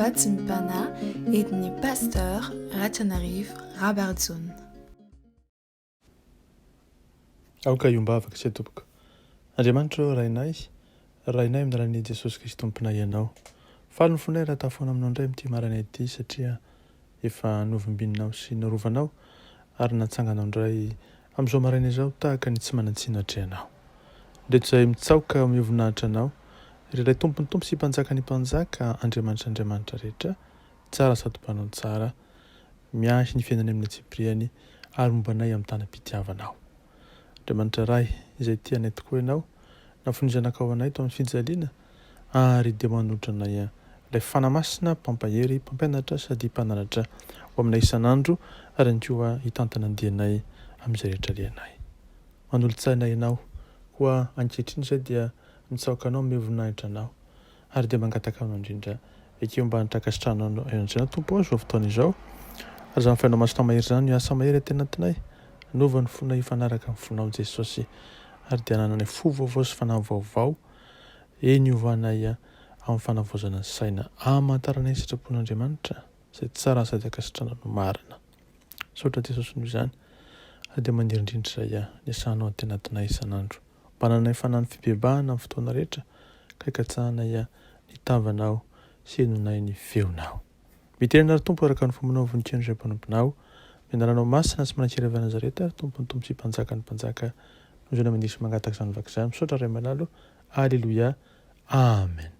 Mpana entin'i Pasteur RATIANARIVO Rabarijaona. Aoka iomba afaka sy atompoko. Andriamanitra o rainay amin'ny alalan'i Jesosy Kristy tompona ianao. Faly ny fonay raha tafoana aminao indray amin'ity marana ity satria efa novimbinao sy narovanao ary natsanganao indray amin'izao maraina izao tahaka ny tsy manan-tsino hatrehanao. Reto izay mitsaoka mivoninahitra anao, ilay tompony tompo sy mpanjaka ny mpanjaka, Andriamanitra rehetra, tsara satompanao tsara, miahy ny fiainany amin'ny tsipriany ary mombanay amin'ny tanam-pitiavanao. Andriamanitra ray izay tianay tokoa ianao, nafonizanakao anay tao amin'ny fijaliana ary dia manotra anay ilay fanamasina, mpampahery, mpampianatra sady mpananatra ho aminay isan'andro ary ny koa hitantana andianay amin'izay rehetra lianay. Manolo-tsainay ianao koa ankehitriny izay dia mitsaoka anao mivoninahitra anao ary dia mangataka anao indrindra ekeo mba hanitrakasitrana anao tompo azo fotoana izao ary izany fainao masona mahery izany ny asa mahery tena antinay nova ny fonay ifanaraka amin'ny fonao Jesosy ary dia nananay fo vaovao sy fanahy vaovao eny ovanay amin'ny fanavaozana ny saina amantaranay sitrapon'Andriamanitra izay tsara sady akasitrana no marina. Saotra Jesosy noho izany ary dia mandirindrindra izay ny asanao tena antinay isan'andro. Bananay fanany fibebahana amin'ny fotoana rehetra ka ikatsahanay ny tavanao sy henonay ny feonao. Miterana ary tompo araka ny fomonao voninkaino izay mpanomponao, mianaranao masina sy manan-kiravana zareta tompony tompo sy mpanjaka ny mpanjaka noho izay mandrisy mangataka izany vaka izany. Misaotra ray malalo. Aleloia. Amen.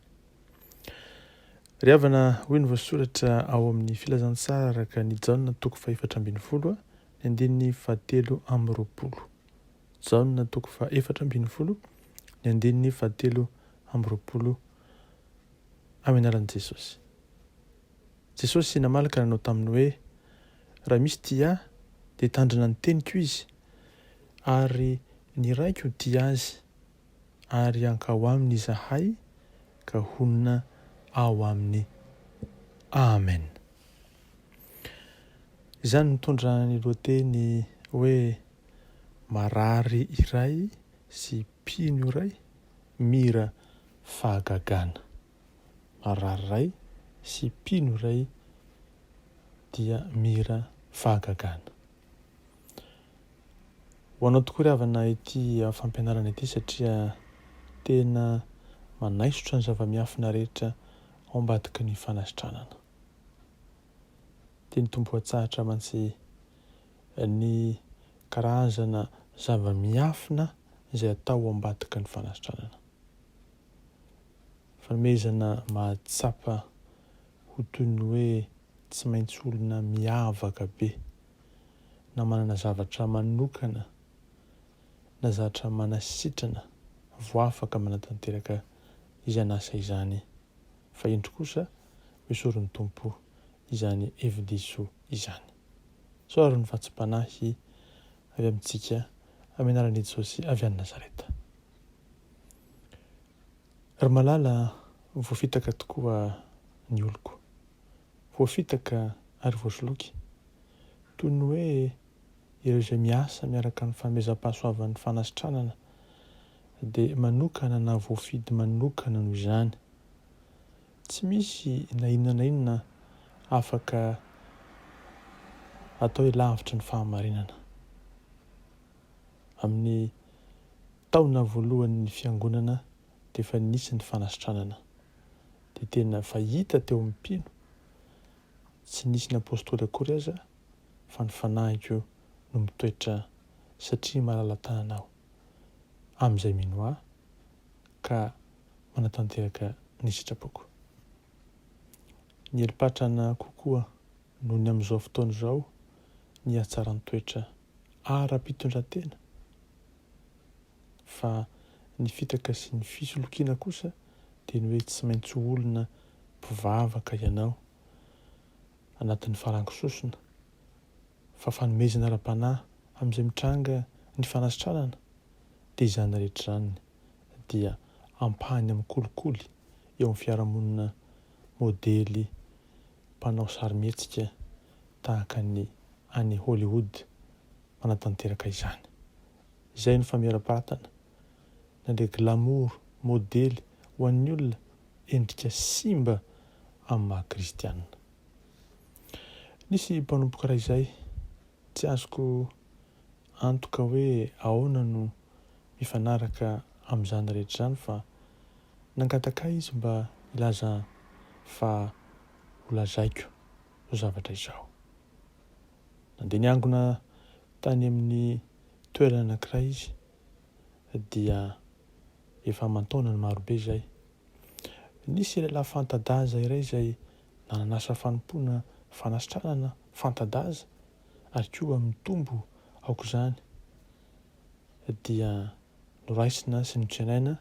Ry havana hoy ny voasoratra ao amin'ny filazantsara araka ny Jaona toko 4:20 ny andininy 7:20. Jaona toko 4:20 ny andininy 7:20 amin'ny anaran'i Jesosy. Jesosy namalaka nanao taminy hoe raha misy tia dia tandrina ny teniko izy ary ny raiko tia azy ary ankao aminy izahay ka honina ao aminy. Amen. Izany mitondra ny lohateny hoe Marary iray sy mpino iray mira fahagagana. Marary iray sy mpino iray dia mira fahagagana. Ho anao tokoa ry havana ity fampianarana ity satria tena manaisotra ny zava-miafina rehetra ao ambadika ny fanasitranana. Teny tompo atsahatra mantsy ny karazana zava-miafina izay atao ao ambadika ny fanasitranana. Fanomezana mahatsapa ho toy ny hoe tsy maintsy olona miavaka be na manana zavatra manokana na zavatra manasitrana voafaka manatanteraka izany asa izany, fa indro kosa misorony tompo izany hevi-diso izany. So ary ny vatsim-panahy avy amintsika amin'ny anaran'i Jesosy avy any Nazareta. Ry malala, voafitaka tokoa ny oloko, voafitaka ary voasoloky toy ny hoe ireo izay miasa miaraka amin'ny fanomezam-pahasoavan'ny fanasitranana dia manokana na voafidy manokana noho izany. Tsy misy na inona afaka atao hoe lavitra ny fahamarinana. Amin'ny taona voalohan'ny fiangonana dia efa nisy ny fanasitranana dia tena fahita teo amin'ny mpino. Tsy nisy ny apôstôly akory aza fa ny fanahiko no mitoetra satria mahalala tananao amin'izay mino ahy ka manatanteraka ny sitrapoko. Ny helipatrana kokoa noho ny amin'izao fotoana izao ny hatsara ny toetra ara-pitondran-tena, fa ny fitaka sy ny fisolokiana kosa dia ny hoe tsy maintsy olona mpivavaka ianao anatin'ny farangisosona, fa fanomezana ara-panahy amin'izay mitranga ny fanasitranana dia izany rehetra izany dia ampahany amin'ny kolikoly eo amin'ny fiarahamonina modely mpanao sarimihetsika tahaka ny any Hollywood manatanteraka izany. Izay ny famiraparatana na ilay glamour modely ho an'ny olona endrika simba amin'ny maha-kristianina. Nisy mpanompoka raha izay tsy azoko antoka hoe ahoana no mifanaraka amin'izany rehetra izany fa nangataka izy mba ilaza fa holazaiko ho zavatra izao. Nandeha niangona tany amin'ny toerana anankiray izy dia efa aman-taonany marobe izay. Nisy lehilahy fanta-daza iray izay nananasa fanompoana fanasitranana fanta-daza ary koa mitombo aok'izany dia noraisina sy nitrenaina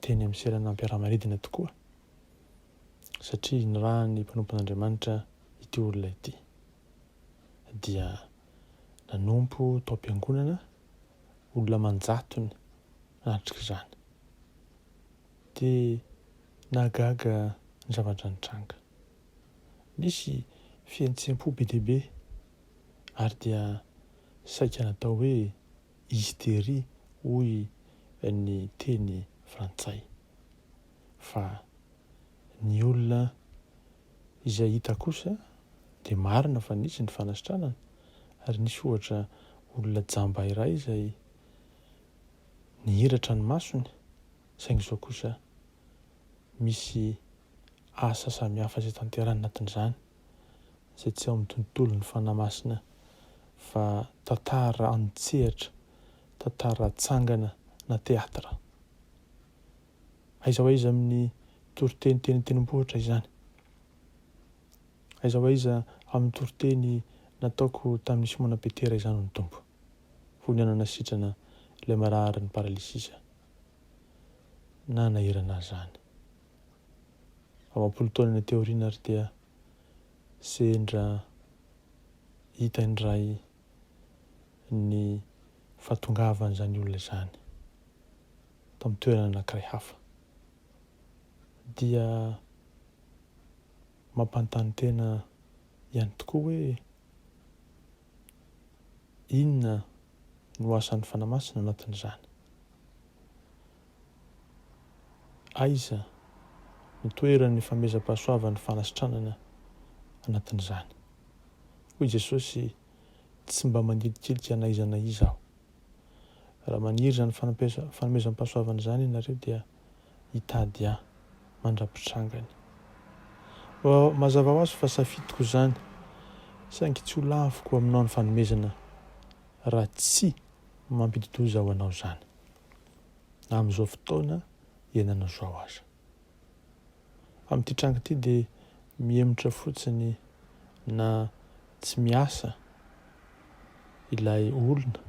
teny amin'ny seranam-piaramaridina tokoa satria ny raha ny mpanompon'Andriamanitra ity olona ity dia nanompo tao am-piangonana olona manjatony natrika izany dia nahagaga ny zavatra nitranga. Nisy fihetsempo be dia be ary dia saika natao hoe histeria hoy ny teny frantsay fa ny olona izay hita kosa dia marina fa nisy ny fanasitranana ary nisy ohatra olona jamba iray izay nihiratra ny masony saingy izao kosa misy asa samihafa izay tanterahany anatin'izany izay tsy ao amin'ny tontolo ny fanahy masina fa tantara an-tsehatra, tantara tsangana na teatra. Aiza ho aiza amin'ny toriteny tenimbohitra izany. Aiza ho aiza amin'ny toriteny nataoko tamin'ny Simona Petera izany ny tompo. Fonianana sitrana ilay marary ny paralysisa na nahirana izany. Amam-polo taona ny teoriana ary dia sendra hita indray ny fahatongavan'izany olona izany tamin'ny toerana anankiray hafa dia mampanontany tena ihany tokoa hoe inona no asan'ny fanahy masina anatin'izany. Aiza ny toerany famezam-pahasoavan'ny fanasitranana anatin'izany. Hoy Jesosy tsy mba mandilikilika n'aiza na iza aho. Raha maniry izany fanomezam-pahasoavana izany ianareo dia hitady ahy mandrapitrangany. Mazava ho azy fa safidiko izany saingy tsy ho laviko aminao ny fanomezana raha tsy mampidi-doza ho anao izany. Na amin'izao fotoana ienana zao aza. Amin'ity tranga ity dia miemotra fotsiny na tsy miasa ilay olona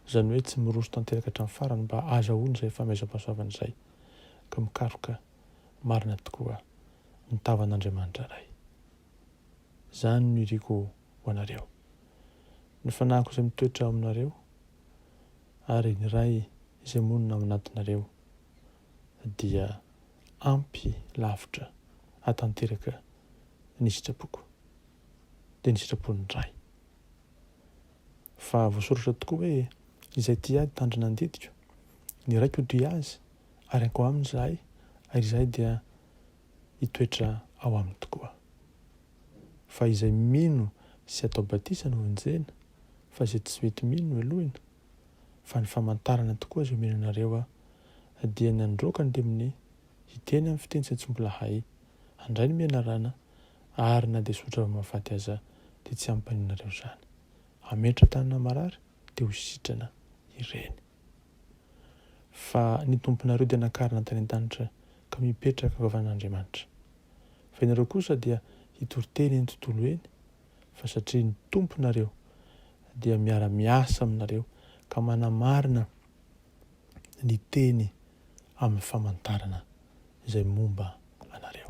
izany hoe tsy miroso tanteraka hatramin'ny farany mba azahoany izay famezam-pahasoavana izay ka mikaroka marina tokoa ny tavan'Andriamanitra iray. Izany no iriko ho anareo. Ny fanahiko izay mitoetra aminareo ary ny iray izay monina aminatinareo dia ampy lavitra hatanteraka ny sitrapoko dia ny sitrapon'ny ray. Fa voasoratra tokoa hoe izay ty ady tandrina andidiko, ny raiko toy azy ary anko aminy izahay ary izahay dia hitoetra ao aminy tokoa. Fa izay mino sy atao batisa no vonjena fa izay tsy mety mino no elohina fa ny famantarana tokoa izay omenanareo dia ny androkany dia amin'ny hiteny amin'ny fiteny izay tsy mbola hay, handray ny mianarana ary na dia sotra mahafaty aza dia tsy ampaninareo izany. Ametra tanana marary dia ho sitrana ireny. Fa ny tomponareo dia nakarina tany an-danitra ka mipetraka kavan'Andriamanitra. Fa ianareo kosa dia hitoriteny eny tontolo eny fa satria ny tomponareo dia miara-miasa aminareo ka manamarina ny teny amin'ny famantarana izay momba anareo.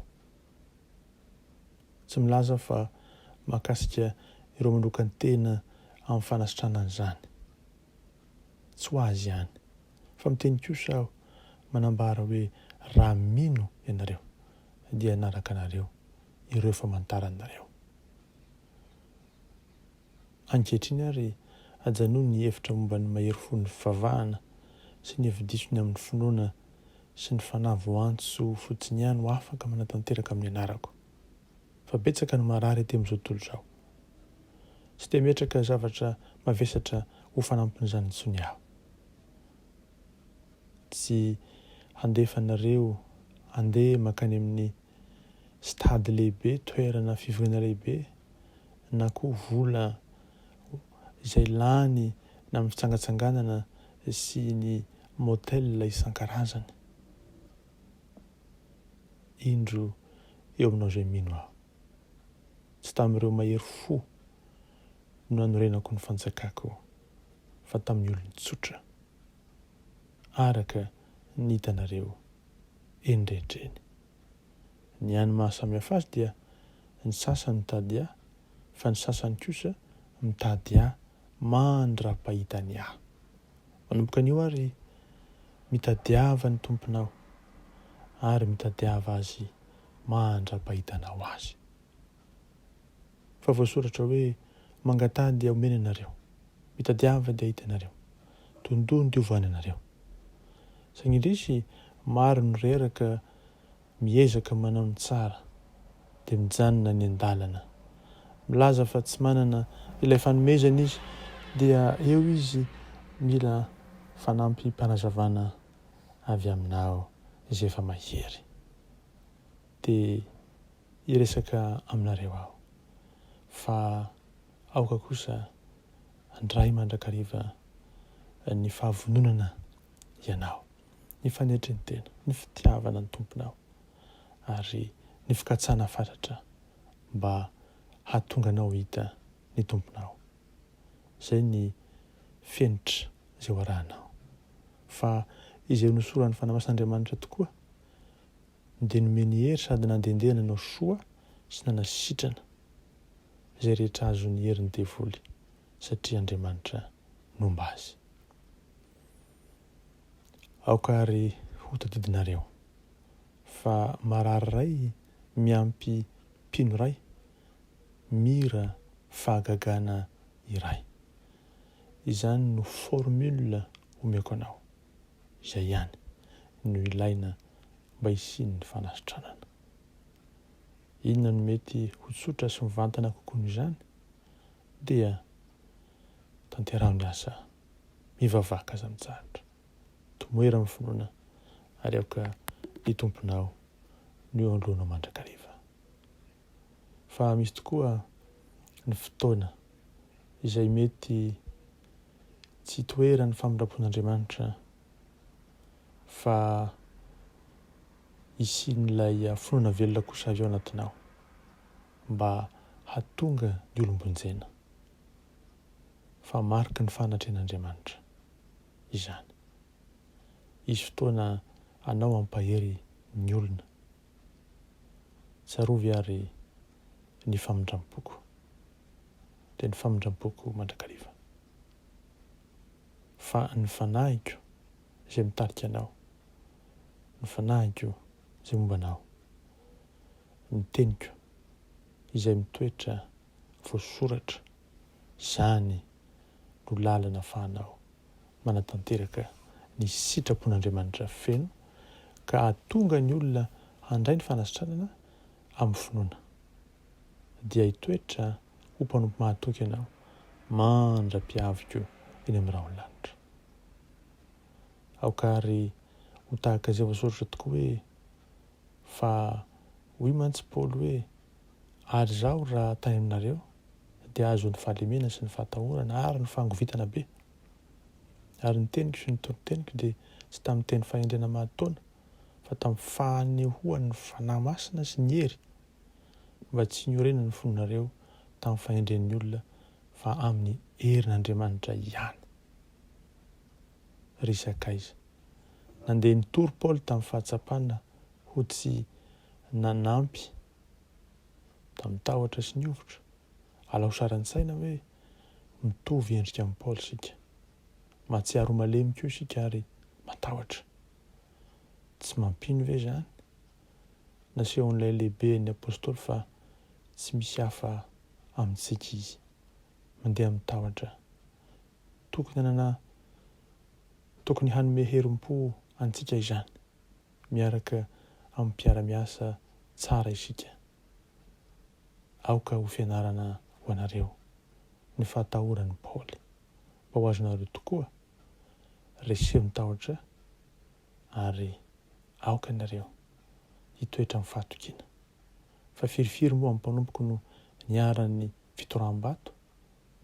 Tsy milaza fa mahakasika ireo mandrokany tena amin'ny fanasitranana izany. Tsy ho azy ihany fa miteny kosa aho manambara hoe raha mino ianareo dia hanaraka anareo ireo famantaranareo. Ankehitriny ary ajanoa ny hevitra momba ny mahery fo ny fivavahana sy ny hevi-disony amin'ny finoana sy ny fanahy voantso fotsiny ihany ho afaka manatanteraka amin'ny anarako. fa betsaka no marary aty amin'izao tontolo izao. Tsy dia metraka zavatra mavesatra ho fanampin'izany intsony aho. Tsy handefanareo handeha makany amin'ny stady lehibe, toerana fivoriana lehibe, na koa vola izay lany na amin'ny fitsangatsanganana sy ny motel isan-karazany. Indro eo aminao izay mino aho. Tsy tamin'ireo mahery fo no nanorenako ny fanjakako, fa tamin'ny olony tsotra, araka ny hitanareo eny rehetra eny. Ny hany mahasamihafa azy dia ny sasany mitady ahy, fa ny sasany kosa mitady ahy mandra-pahitany ahy. Manomboka an'io ary mitadiava ny tomponao ary mitadiava azy mandra-pahitanao azy. Fa voasoratra hoe mangatady dia omena anareo, mitadiava dia hita anareo, tondony dia ovany anareo. San'indrisy maro ny reraka miezaka manao ny tsara dia mijanona ny an-dalana, milaza fa tsy manana ilay fanomezana izy, dia eo izy mila fanampim-panazavana avy aminao izay efa mahery. Dia hiresaka aminareo aho fa aoka kosa handray mandrakariva ny fahavononana ianao, ny fanetrentena, ny fitiavana ny tomponao ary ny fikatsana fatratra mba hahatonga anao hita ny tomponao. Izay ny fenitra izay ho arahanao. Fa izay nosoran'ny fanamasin'Andriamanitra tokoa dia nomeny hery sady nandendeha nanao soa sy nanasitrana izay rehetra azony herin'ny devoly satria Andriamanitra nomba azy. Aoka ary ho tadidinareo fa marary iray miampy mpino iray, mira fahagagana iray. Izany no formule omeko anao, izay ihany no ilaina mba hisian'ny fanasitranana. Inona no mety ho tsotra sy mivantana kokoa izany dia tanterao ny asa mivavaka aza mijanitra, tomoera amin'ny finoana ary aoka ny tomponao no eo alohanao mandrakariva. Fa misy tokoa ny fotoana izay mety tsy toeran'ny famindrapon'Andriamanitra fa hisian'ilay finoana velona kosa avy ao anatinao mba hahatonga ny olombonjena. Fa mariky ny fanatrehan'Andriamanitra izany. Izy fotoana anao ampahery ny olona, tsarovy ary ny famindram-poko, dia ny famindram-poko mandrakariva. Fa ny fanahiko izay mitarika anao, ny fanahiko izay momba anao, ny teniko izay mitoetra voasoratra, izany no lalana ahafahanao manatanteraka ny sitrapon'Andriamanitra feno ka hahatonga ny olona handray ny fanasitranana amin'ny finoana, dia hitoetra ho mpanompo mahatoky ianao mandra-piaviko eny amin'ny raholanitra. Aoka ary ho tahaka izay voasoratra tokoa hoe fa hoy mantsy Paoly hoe ary zaho raha tany aminareo dia azo ny fahalemena sy ny fahatahorana ary ny fangovitana be. Ary ny teniko sy ny tonoteniko dia tsy tamin'ny teny fahendrena mahataona fa tamin'ny fahanehoan'ny fanahy masina sy ny hery, mba tsy nyorena ny fononareo tamin'ny fahendren'ny olona fa amin'ny herin'Andriamanitra ihany. Ry sakaiza, nandeha nitory Paoly tamin'ny fahatsapana ho tsy nanampy tamin'ny tahotra sy ny ovitra, alao saran-tsaina hoe mitovy endrika amin'ny Paoly sika, mahatsiaro malemy koa sika ary matahotra. Tsy mampino ve zany? Nasehon'ilay lehibe ny apôstôly fa tsy misy hafa amintsika izy, mandeha mitahotra. Tokony hanome herim-po antsika izany, miaraka amin'ny mpiara-miasa tsara isika. aoka ho fianarana ho anareo ny fahatahoran'ny Paoly mba ho azonareo tokoa reseho mitahotra ary aoka ianareo hitoetra amin'ny fahatokiana. Fa firifiry moa amin'ny mpanompoka no niaran'ny fitoram-bato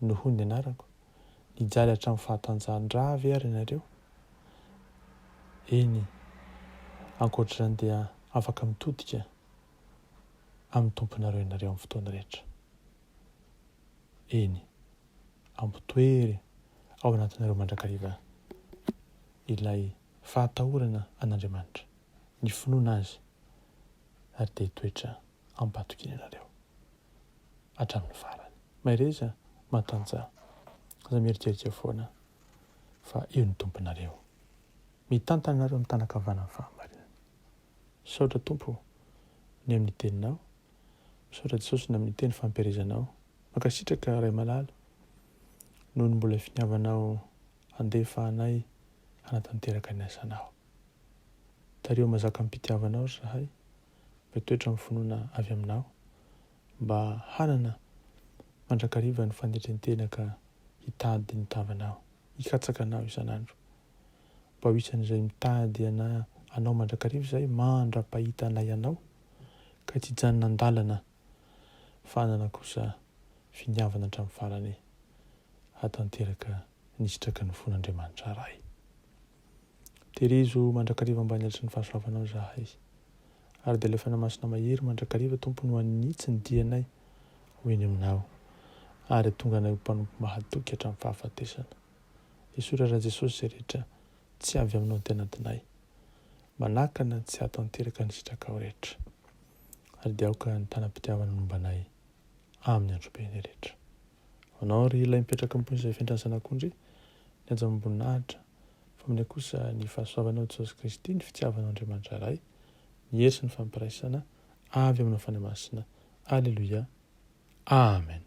noho ny anarako nijaly hatramin'ny fahatanjahan-dravy ary ianareo. Eny ankoatr'izany dia afaka mitodika amin'ny tomponareo ianareo amin'ny fotoana rehetra. Eny ampitoery ao anatinareo mandrakariva ilay fahatahorana an'Andriamanitra, ny finoana azy ary dia hitoetra ampahatokiana ianareo hatramin'ny farany. Mahereza matanjaka aza mieritreritra foana fa eo ny tomponareo mitantana anareo amin'ny tanakavanana amin'ny fahamarinana. Saotra Tompo ny amin'ny teninao, saotra Jesosy ny amin'ny teny fampiarezanao. Mankasitraka ray malala noho ny mbola finiavanao andefa anay hanatanteraka ny asanao. Tareo mazaka mpitiavanao zahay mba hitoetra amin'ny finoana avy aminao, mba hanana mandrakariva ny fanetrentenaka hitady ny tavanao, hikatsaka anao isan'andro, mba ho isan'izay mitady anao mandrakariva izay mandra-pahita anay anao ka tsy hijanona an-dalana fa hanana kosa finiavana hatramin'ny farany hatanteraka ny sitraky ny fon'Andriamanitra iray. Tehirezo mandrakariva mba nialatry ny fahasoavanao zahay ary dia alefa namasina mahery mandrakariva Tompo no hanitsy ny dianay ho eny aminao ary tonga anay ho mpanompo mahatoky hatramin'ny fahafatesana. Esotra raha Jesosy izay rehetra tsy avy aminao ty anatinay, manakana tsy hatanteraka ny sitrakao rehetra ary dia aoka ny tanam-pitiavana nombanay amin'ny andro-be ny rehetra. Anao ry ilay mipetraka amin'ny izay fiandrasana akondry ny aja amboninahitra, fa amin'ny kosa ny fahasoavanao Jesosy Kristy, ny fitiavanao Andriamanitra iray, ny hery sy ny fampiraisana avy aminao fanahy masina. Alleluia. Amen.